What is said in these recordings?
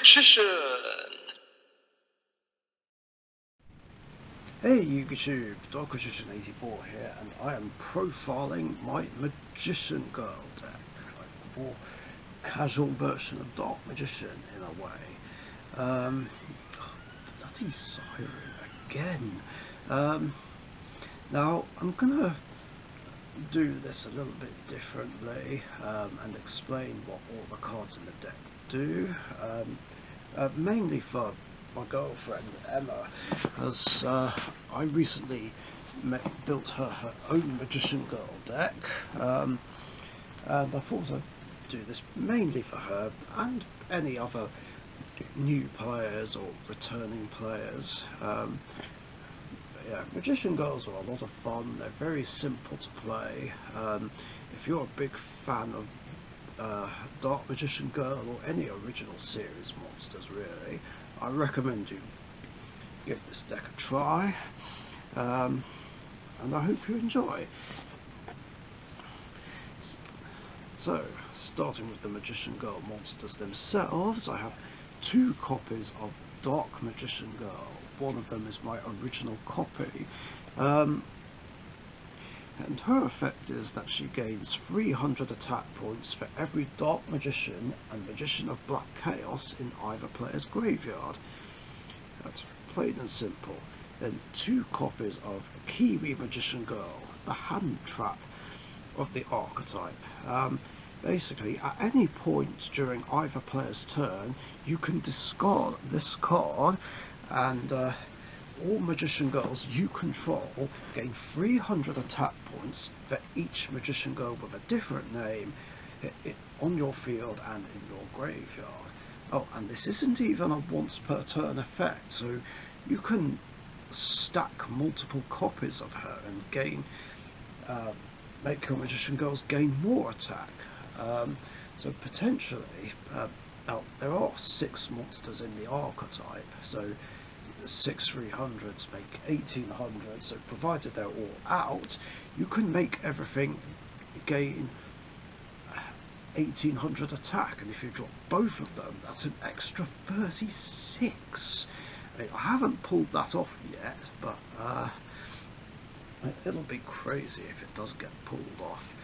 Richician! Hey YouTube, Dark Richician 84 here, and I am profiling my Magician Girl deck, like a more casual version of Dark Magician in a way. Bloody Siren again. Now I'm gonna do this a little bit differently and explain what all the cards in the deck do, mainly for my girlfriend Emma, as I recently built her own Magician Girl deck, and I thought I'd do this mainly for her and any other new players or returning players. Yeah, Magician Girls are a lot of fun. They're very simple to play. If you're a big fan of Dark Magician Girl or any original series monsters, really, I recommend you give this deck a try, and I hope you enjoy. So, starting with the Magician Girl monsters themselves, I have 2 copies of Dark Magician Girl. One of them is my original copy, and her effect is that she gains 300 attack points for every Dark Magician and Magician of Black Chaos in either player's graveyard. That's plain and simple. Then 2 copies of Kiwi Magician Girl, the hand trap of the archetype. Basically, at any point during either player's turn, you can discard this card, and all Magician Girls you control gain 300 attack points for each Magician Girl with a different name on your field and in your graveyard. Oh, and this isn't even a once per turn effect, so you can stack multiple copies of her and gain, make your Magician Girls gain more attack. So potentially, now there are 6 monsters in the archetype, so 6 300s make 1800, so provided they're all out, you can make everything gain 1800 attack, and if you drop both of them, that's an extra 36. I mean, I haven't pulled that off yet, but it'll be crazy if it does get pulled off.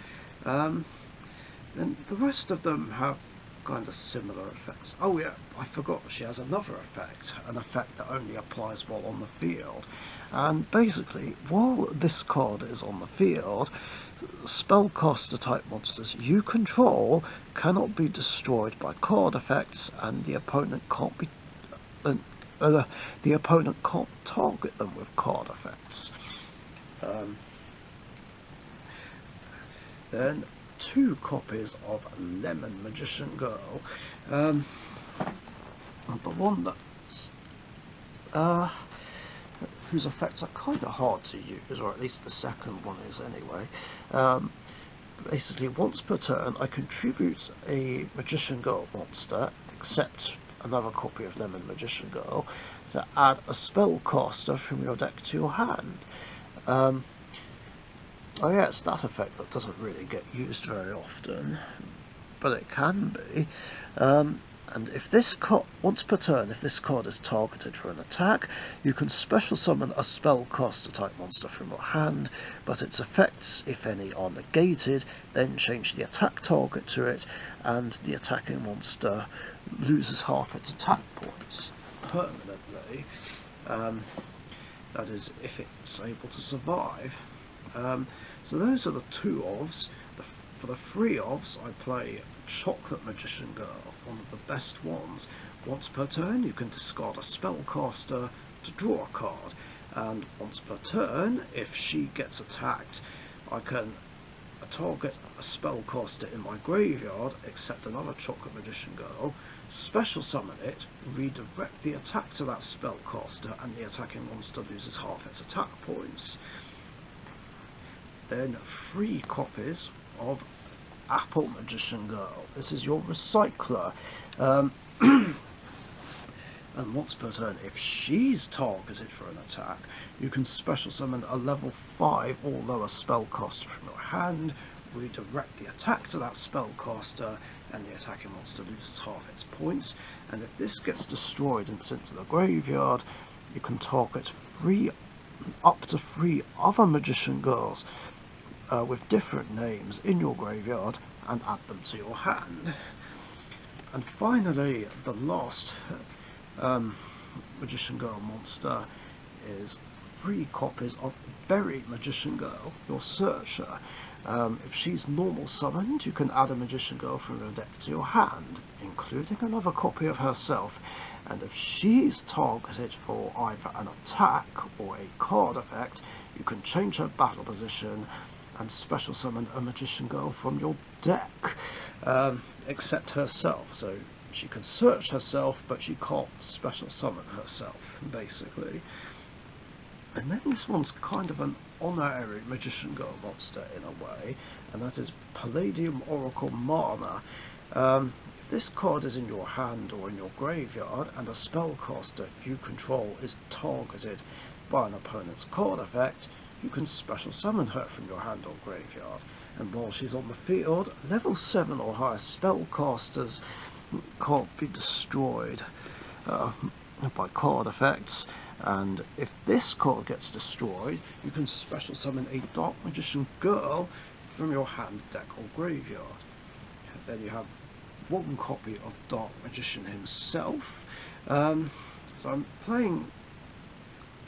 Then the rest of them have kind of similar effects. Oh yeah, I forgot, she has another effect, an effect that only applies while on the field. And basically, while this card is on the field, spellcaster type monsters you control cannot be destroyed by card effects, and the opponent can't be the opponent can't target them with card effects. Then 2 copies of Lemon Magician Girl, and the one that's whose effects are kind of hard to use, or at least the second one is anyway. Basically, once per turn I contribute a Magician Girl monster, except another copy of Lemon Magician Girl, to add a spellcaster from your deck to your hand. Oh yeah, it's that effect that doesn't really get used very often, but it can be. And if this card, once per turn, if this card is targeted for an attack, you can special summon a spellcaster type monster from your hand, but its effects, if any, are negated, then change the attack target to it, and the attacking monster loses half its attack points permanently. That is, if it's able to survive. So those are the 2 ofs. For the 3 ofs, I play Chocolate Magician Girl, one of the best ones. Once per turn, you can discard a spellcaster to draw a card, and once per turn, if she gets attacked, I can target a spellcaster in my graveyard, except another Chocolate Magician Girl, special summon it, redirect the attack to that spellcaster, and the attacking monster loses half its attack points. Then 3 copies of Apple Magician Girl. This is your recycler. And once per turn, if she's targeted for an attack, you can special summon a level 5 or lower spellcaster from your hand, redirect the attack to that spellcaster, and the attacking monster loses half its points. And if this gets destroyed and sent to the graveyard, you can target up to 3 other Magician Girls with different names in your graveyard and add them to your hand. And finally, the last Magician Girl monster is 3 copies of Buried Magician Girl, your searcher. If she's normal summoned, you can add a Magician Girl from your deck to your hand, including another copy of herself. And if she's targeted for either an attack or a card effect, you can change her battle position and special summon a Magician Girl from your deck, except herself. So she can search herself, but she can't special summon herself, basically. And then this one's kind of an honorary Magician Girl monster in a way, and that is Palladium Oracle Mana. If this card is in your hand or in your graveyard, and a spellcaster you control is targeted by an opponent's card effect, you can special summon her from your hand or graveyard. And while she's on the field, level 7 or higher spellcasters can't be destroyed by card effects. And if this card gets destroyed, you can special summon a Dark Magician Girl from your hand, deck or graveyard. Then you have 1 copy of Dark Magician himself. So I'm playing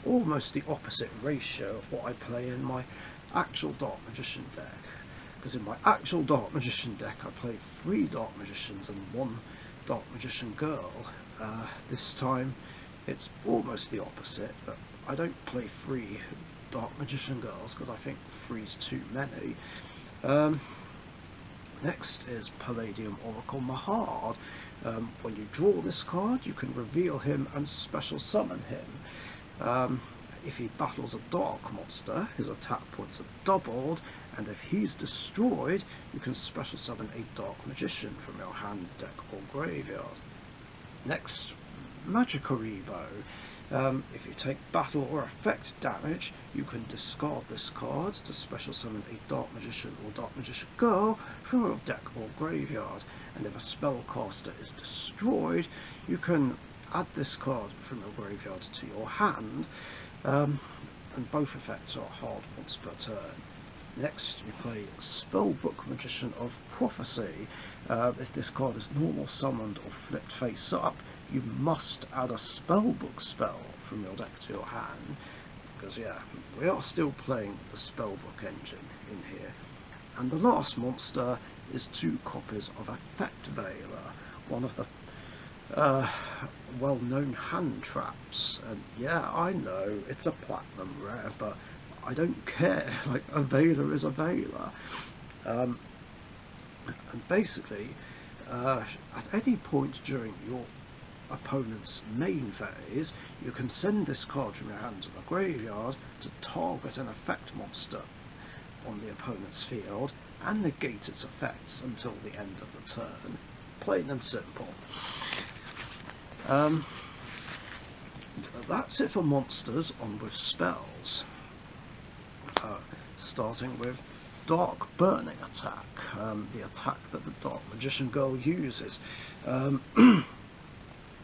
almost the opposite ratio of what I play in my actual Dark Magician deck. Because in my actual Dark Magician deck I play 3 Dark Magicians and 1 Dark Magician Girl. This time it's almost the opposite, but I don't play 3 Dark Magician Girls because I think 3's too many. Next is Palladium Oracle Mahard. When you draw this card, you can reveal him and special summon him. If he battles a dark monster, his attack points are doubled, and if he's destroyed, you can special summon a Dark Magician from your hand, deck or graveyard. Next, Magikaribo. If you take battle or effect damage, you can discard this card to special summon a Dark Magician or Dark Magician Girl from your deck or graveyard. And if a spellcaster is destroyed, you can add this card from your graveyard to your hand. And both effects are hard once per turn. Next, you play Spellbook Magician of Prophecy. If this card is normal summoned or flipped face up, you must add a Spellbook spell from your deck to your hand. Because yeah, we are still playing the Spellbook engine in here. And the last monster is 2 copies of Effect Veiler, one of the well-known hand traps. And yeah, I know it's a platinum rare, but I don't care. Like, a Veiler is a Veiler. And basically, at any point during your opponent's main phase, you can send this card from your hand to the graveyard to target an effect monster on the opponent's field and negate its effects until the end of the turn. Plain and simple. That's it for monsters. On with spells. Starting with Dark Burning Attack, the attack that the Dark Magician Girl uses.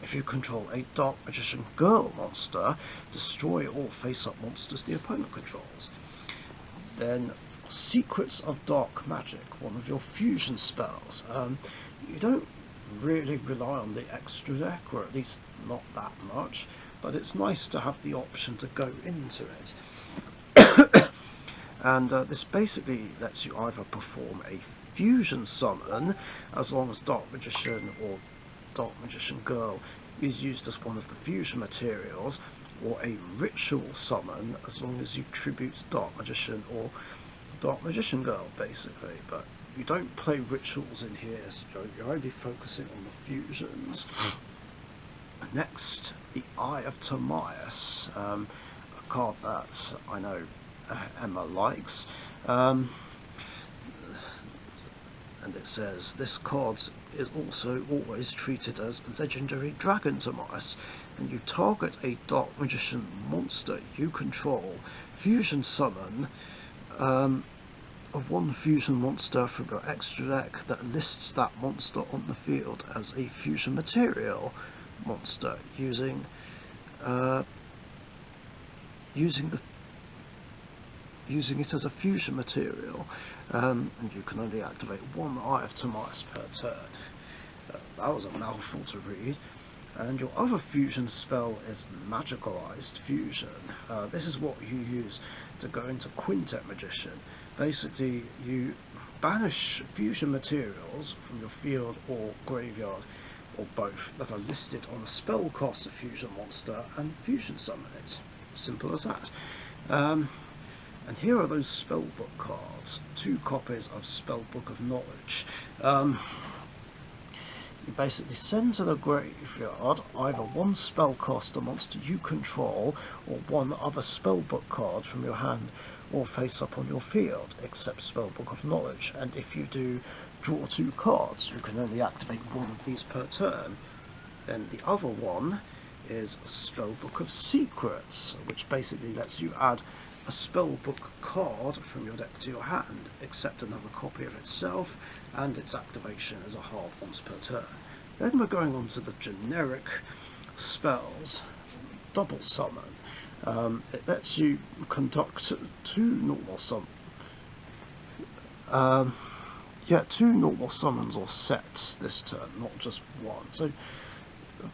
If you control a Dark Magician Girl monster, destroy all face-up monsters the opponent controls. Then Secrets of Dark Magic, one of your fusion spells. You don't really rely on the extra deck, or at least not that much, but it's nice to have the option to go into it. And this basically lets you either perform a fusion summon, as long as Dark Magician or Dark Magician Girl is used as one of the fusion materials, or a ritual summon, as long as you tribute Dark Magician or Dark Magician Girl, basically. But you don't play rituals in here, so you're only focusing on the fusions. Next, the Eye of Timaeus, a card that I know Emma likes. And it says, this card is also always treated as Legendary Dragon Timaeus, and you target a Dark Magician monster you control, fusion summon, one fusion monster from your extra deck that lists that monster on the field as a fusion material monster using it as a fusion material, and you can only activate one Eye of Timaeus per turn. That was a mouthful to read. And your other fusion spell is Magicalized Fusion. This is what you use to go into Quintet Magician. Basically, you banish fusion materials from your field or graveyard, or both, that are listed on a spell cost of fusion monster and fusion summon it. Simple as that. And here are those spellbook cards. 2 copies of Spellbook of Knowledge. You basically send to the graveyard either one spellcaster monster you control or one other spellbook card from your hand or face up on your field, except Spellbook of Knowledge. And if you do draw 2 cards, you can only activate one of these per turn. Then the other one is Spellbook of Secrets, which basically lets you add a spellbook card from your deck to your hand, except another copy of itself, and its activation is a hard once per turn. Then we're going on to the generic spells. Double Summon. It lets you conduct 2 normal summons. 2 normal summons or sets this turn, not just one. So,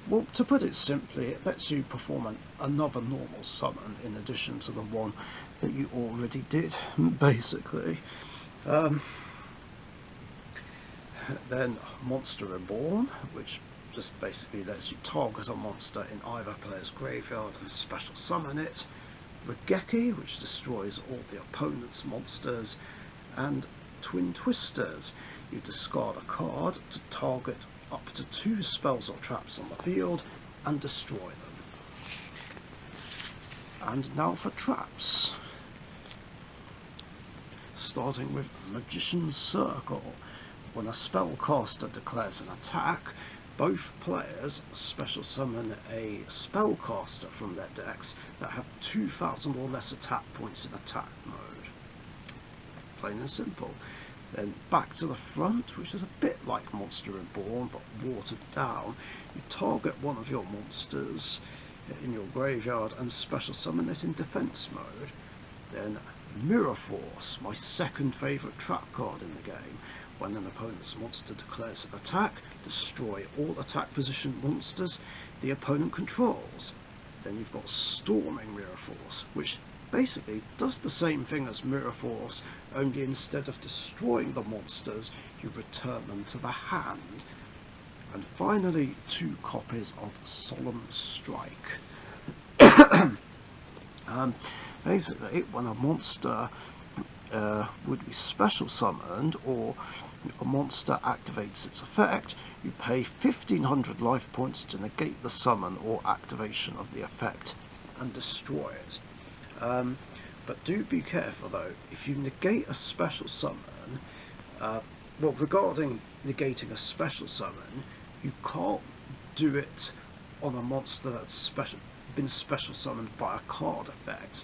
well, to put it simply, it lets you perform another normal summon in addition to the one that you already did, basically. Then Monster Reborn, which just basically lets you target a monster in either player's graveyard and special summon it. Regeki, which destroys all the opponent's monsters. And Twin Twisters, you discard a card to target up to 2 spells or traps on the field and destroy them. And now for traps. Starting with Magician's Circle. When a spellcaster declares an attack, both players special summon a spellcaster from their decks that have 2,000 or less attack points in attack mode. Plain and simple. Then back to the front, which is a bit like Monster Reborn but watered down. You target one of your monsters in your graveyard and special summon it in defense mode. Then Mirror Force, my second favourite trap card in the game. When an opponent's monster declares an attack, destroy all attack position monsters the opponent controls. Then you've got Storming Mirror Force, which basically does the same thing as Mirror Force, only instead of destroying the monsters, you return them to the hand. And finally, 2 copies of Solemn Strike. Basically, when a monster would be special summoned, or a monster activates its effect, you pay 1,500 life points to negate the summon or activation of the effect and destroy it. But do be careful though, if you negate a special summon, well, regarding negating a special summon, you can't do it on a monster that's been special summoned by a card effect,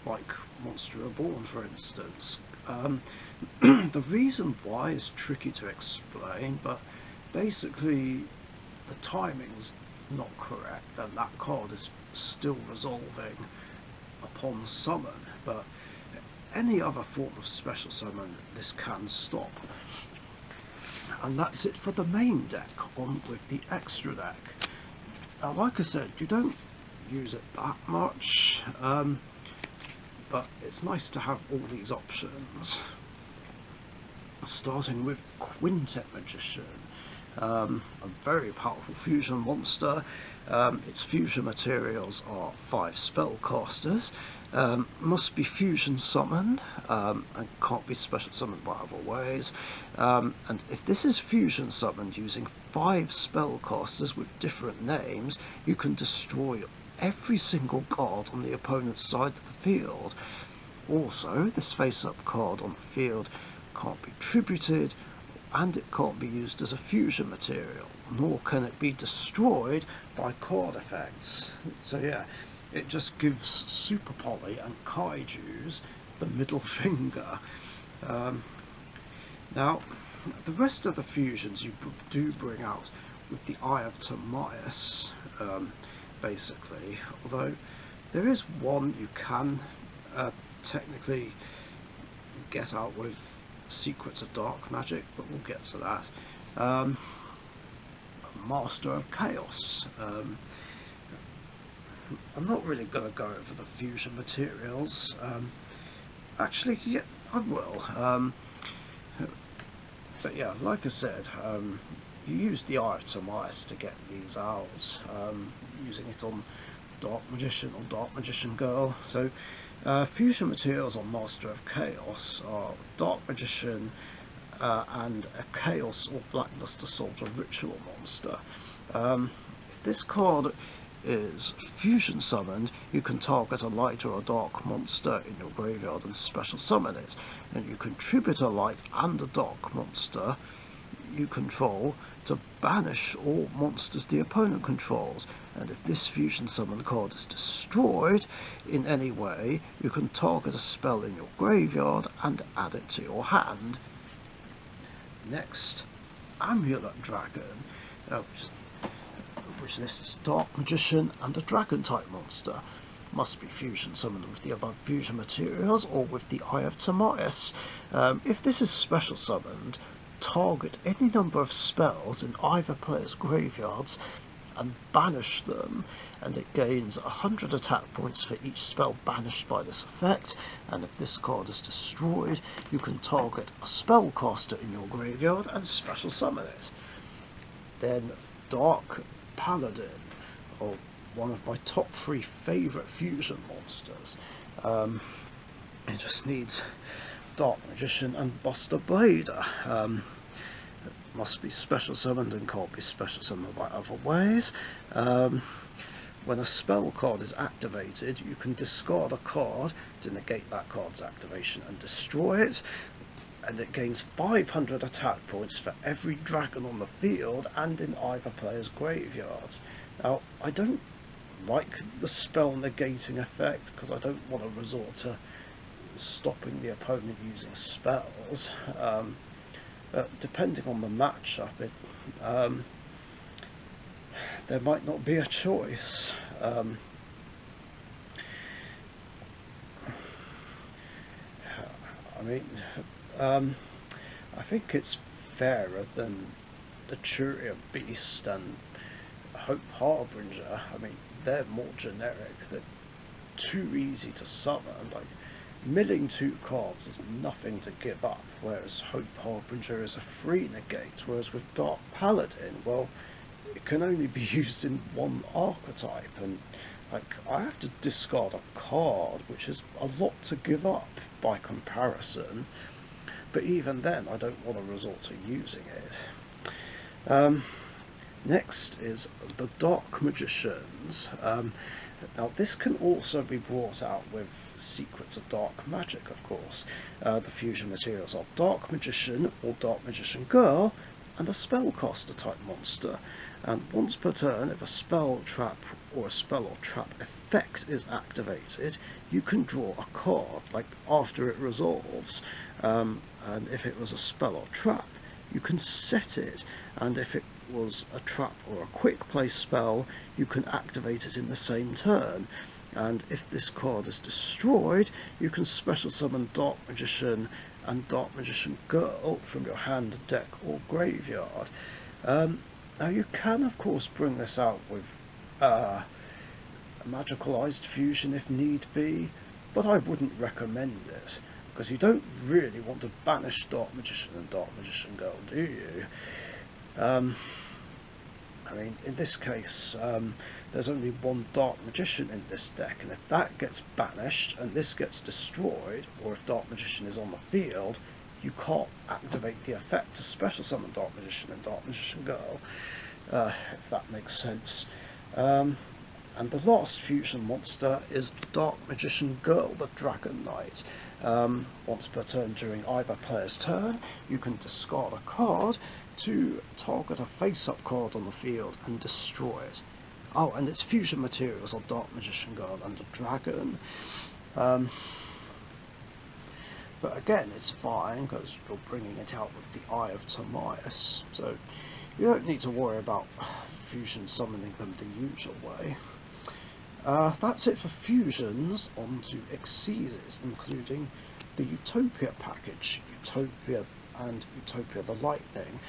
like Monster Reborn, for instance. The reason why is tricky to explain, but basically the timing's not correct, and that card is still resolving upon summon, but any other form of special summon this can stop. And that's it for the main deck. On with the extra deck. Now, like I said, you don't use it that much, but it's nice to have all these options. Starting with Quintet Magician, a very powerful fusion monster. Its fusion materials are 5 spellcasters, must be fusion summoned, and can't be special summoned by other ways. And if this is fusion summoned using 5 spellcasters with different names, you can destroy every single card on the opponent's side of the field. Also, this face-up card on the field can't be tributed, and it can't be used as a fusion material, nor can it be destroyed by card effects. So yeah, it just gives Super Poly and Kaijus the middle finger. Now, the rest of the fusions you do bring out with the Eye of Timaeus, basically, although there is one you can technically get out with Secrets of Dark Magic, but we'll get to that. Master of Chaos. I'm not really going to go over the fusion materials. Actually, yeah, I will. But yeah, like I said, you use the Eye of Timaeus to get these out, using it on Dark Magician or Dark Magician Girl. So fusion materials on Master of Chaos are Dark Magician and a Chaos or Blackluster Soldier Ritual Monster. If this card is fusion summoned, you can target a light or a dark monster in your graveyard and special summon it, and you contribute a light and a dark monster you control to banish all monsters the opponent controls, and if this fusion summon card is destroyed in any way, you can target a spell in your graveyard and add it to your hand. Next, Amulet Dragon, which lists Dark Magician and a Dragon type monster. Must be fusion summoned with the above fusion materials or with the Eye of Timaeus. If this is special summoned, target any number of spells in either player's graveyards and banish them, and it gains 100 attack points for each spell banished by this effect, and if this card is destroyed, you can target a spellcaster in your graveyard and special summon it. Then Dark Paladin, or one of my top 3 favourite fusion monsters. It just needs Dark Magician and Buster Blader. Must be special summoned and can't be special summoned by other ways. When a spell card is activated, you can discard a card to negate that card's activation and destroy it, and it gains 500 attack points for every dragon on the field and in either player's graveyards. Now, I don't like the spell negating effect because I don't want to resort to stopping the opponent using spells. But depending on the matchup, there might not be a choice. I think it's fairer than the Turian Beast and Hope Harbinger. They're more generic. They're too easy to summon. Like, milling 2 cards is nothing to give up, whereas Hope Harbinger is a free negate, whereas with Dark Paladin, well, it can only be used in one archetype, and I have to discard a card, which is a lot to give up by comparison, but even then I don't want to resort to using it. Next is the Dark Magicians. Now this can also be brought out with Secrets of Dark Magic, of course. The fusion materials are Dark Magician or Dark Magician Girl and a Spellcaster type monster. And once per turn, if a spell, trap, or a spell or trap effect is activated, you can draw a card, like after it resolves. And if it was a spell or trap, you can set it, and if it was a trap or a quick play spell, you can activate it in the same turn. And if this card is destroyed, you can special summon Dark Magician and Dark Magician Girl from your hand, deck, or graveyard. Now you can of course bring this out with a magicalized fusion if need be, but I wouldn't recommend it, because you don't really want to banish Dark Magician and Dark Magician Girl, do you? In this case, there's only one Dark Magician in this deck, and if that gets banished and this gets destroyed, or if Dark Magician is on the field, you can't activate the effect to special summon Dark Magician and Dark Magician Girl, if that makes sense. And the last fusion monster is Dark Magician Girl, the Dragon Knight. Once per turn during either player's turn, you can discard a card to target a face-up card on the field and destroy it. Oh, and its fusion materials are Dark Magician Girl and a Dragon. But again, it's fine because you're bringing it out with the Eye of Timaeus, so you don't need to worry about fusion summoning them the usual way. That's it for fusions. On to exceeds, including the Utopia package, Utopia and Utopia the Lightning.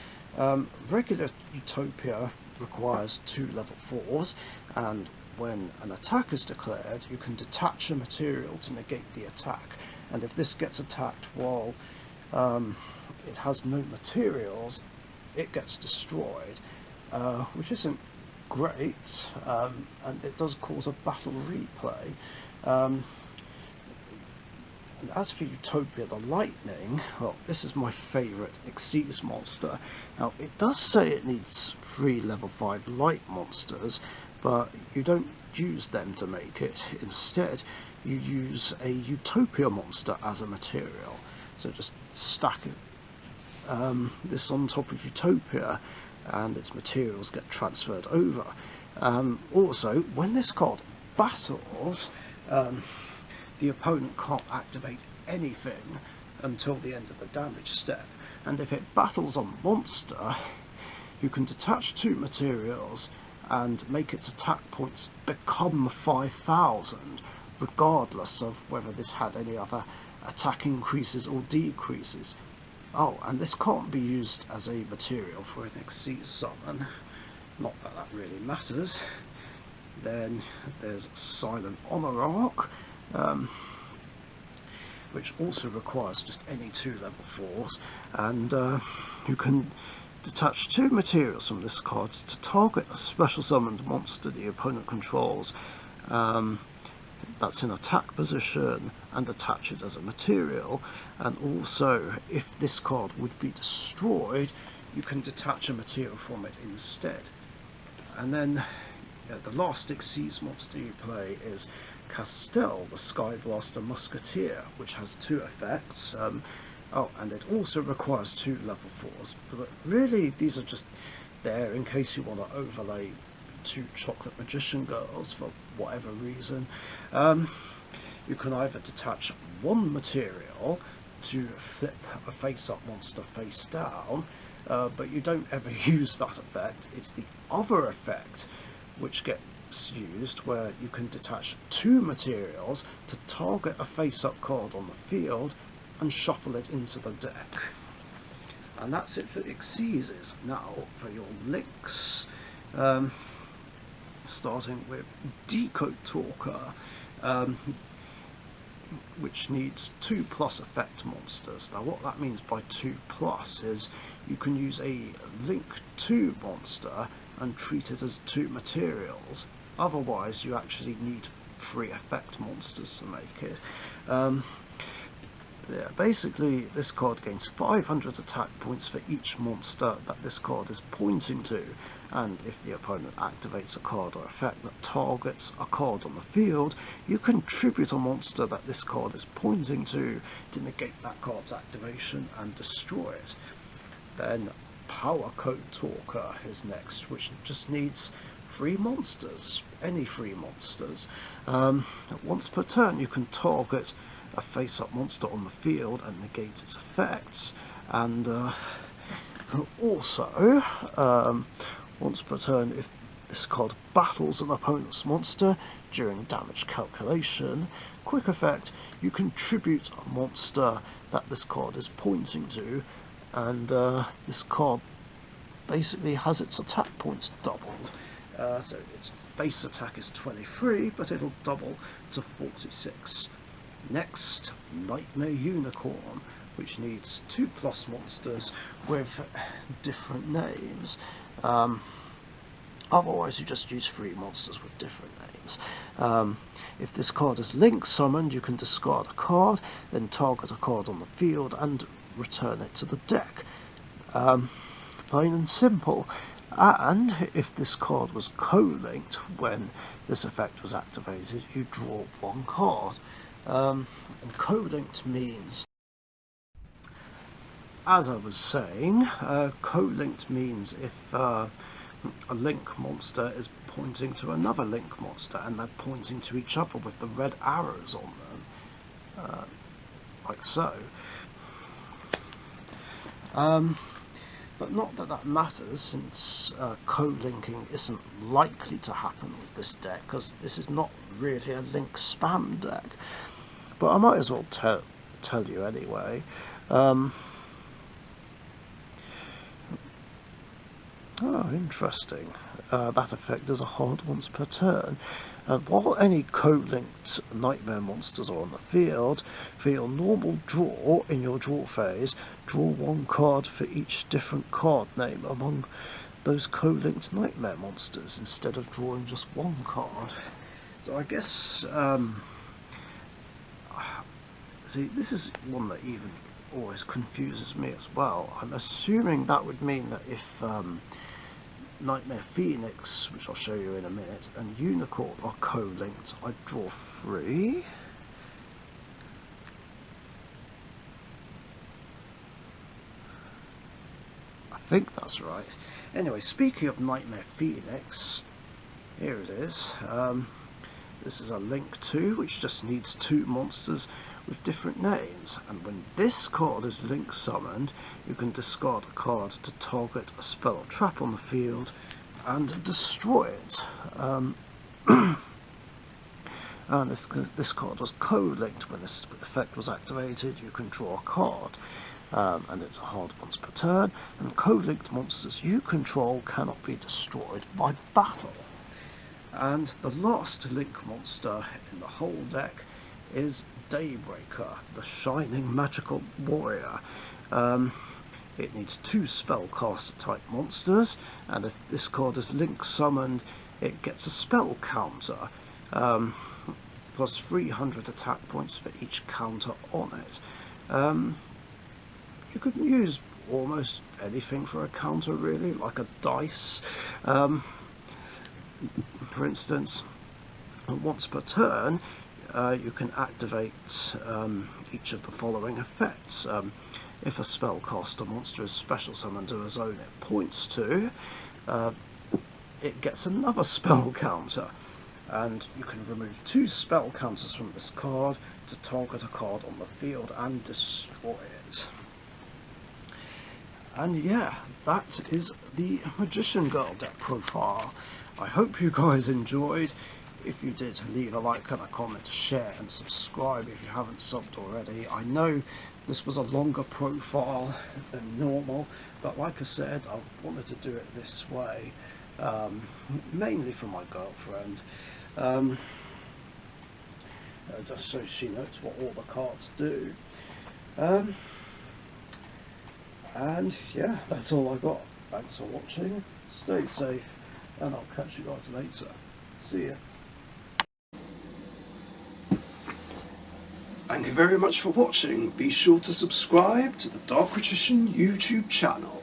Regular Utopia requires 2 level 4s, and when an attack is declared, you can detach a material to negate the attack. And if this gets attacked while it has no materials, it gets destroyed, which isn't great, and it does cause a battle replay. And as for Utopia the Lightning, well, this is my favourite Exceeds monster. Now, it does say it needs 3 level 5 light monsters, but you don't use them to make it. Instead, you use a Utopia monster as a material. So just stack this on top of Utopia, and its materials get transferred over. Also, when this card battles, the opponent can't activate anything until the end of the damage step, and if it battles a monster, you can detach 2 materials and make its attack points become 5,000, regardless of whether this had any other attack increases or decreases. Oh, and this can't be used as a material for an Exceeds summon. Not that that really matters. Then there's Silent Honor, which also requires just any 2 level 4s, and you can detach 2 materials from this card to target a special summoned monster the opponent controls that's in attack position, and attach it as a material. And also, if this card would be destroyed, you can detach a material from it instead. And then the last Exceeds monster you play is Castell, the Skyblaster Musketeer, which has 2 effects. Oh, and it also requires 2 level 4s, but really these are just there in case you want to overlay 2 Chocolate Magician Girls for whatever reason. You can either detach 1 material to flip a face-up monster face down, but you don't ever use that effect. It's the other effect which gets used, where you can detach 2 materials to target a face-up card on the field and shuffle it into the deck. And that's it for Exceeds. Now for your links. Starting with Decode Talker, which needs 2+ effect monsters. Now what that means by 2+ is you can use a Link 2 monster and treat it as 2 materials. Otherwise you actually need 3 effect monsters to make it. Yeah, basically this card gains 500 attack points for each monster that this card is pointing to, and if the opponent activates a card or effect that targets a card on the field, you contribute a monster that this card is pointing to negate that card's activation and destroy it. Then Power Code Talker is next, which just needs 3 monsters, any 3 monsters. Once per turn you can target a face-up monster on the field and negate its effects, and also once per turn, if this card battles an opponent's monster during damage calculation, quick effect, you contribute a monster that this card is pointing to, and this card basically has its attack points doubled. So its base attack is 23, but it'll double to 46. Next, Nightmare Unicorn, which needs 2+ monsters with different names. Otherwise you just use 3 monsters with different names. If this card is Link summoned, you can discard a card, then target a card on the field and return it to the deck. Plain and simple. And if this card was co-linked when this effect was activated, you draw 1 card. And co-linked means, as I was saying, co-linked means if a Link monster is pointing to another Link monster and they're pointing to each other with the red arrows on them. like so. But not that that matters, since co-linking isn't likely to happen with this deck, because this is not really a link spam deck. But I might as well tell you anyway. Oh, interesting. That effect does a hard once per turn. While any co-linked nightmare monsters are on the field, for your normal draw in your draw phase, draw one card for each different card name among those co-linked nightmare monsters, instead of drawing just one card. So I guess, see, this is one that even always confuses me as well. I'm assuming that would mean that if Nightmare Phoenix, which I'll show you in a minute, and Unicorn are co-linked, I draw 3. I think that's right. Anyway, speaking of Nightmare Phoenix, here it is. This is a link 2, which just needs 2 monsters with different names, and when this card is link summoned, you can discard a card to target a spell or trap on the field and destroy it. And this card was co-linked when this effect was activated, you can draw a card, and it's a hard once per turn, and co-linked monsters you control cannot be destroyed by battle. And the last link monster in the whole deck is Daybreaker, the Shining Magical Warrior. It needs 2 spellcaster type monsters, and if this card is link summoned, it gets a spell counter, plus 300 attack points for each counter on it. You could use almost anything for a counter, really, like a dice, for instance. And once per turn, you can activate each of the following effects. If a spellcaster monster is special summoned to a zone it points to, it gets another spell counter, and you can remove 2 spell counters from this card to target a card on the field and destroy it. And yeah, that is the Magician Girl deck profile. I hope you guys enjoyed. If you did, leave a like and a comment, share and subscribe if you haven't subbed already. I know this was a longer profile than normal, but like I said, I wanted to do it this way, mainly for my girlfriend, just so she knows what all the cards do. And yeah, that's all I got. Thanks for watching, stay safe, and I'll catch you guys later. See ya. Thank you very much for watching. Be sure to subscribe to the Dark Richician YouTube channel.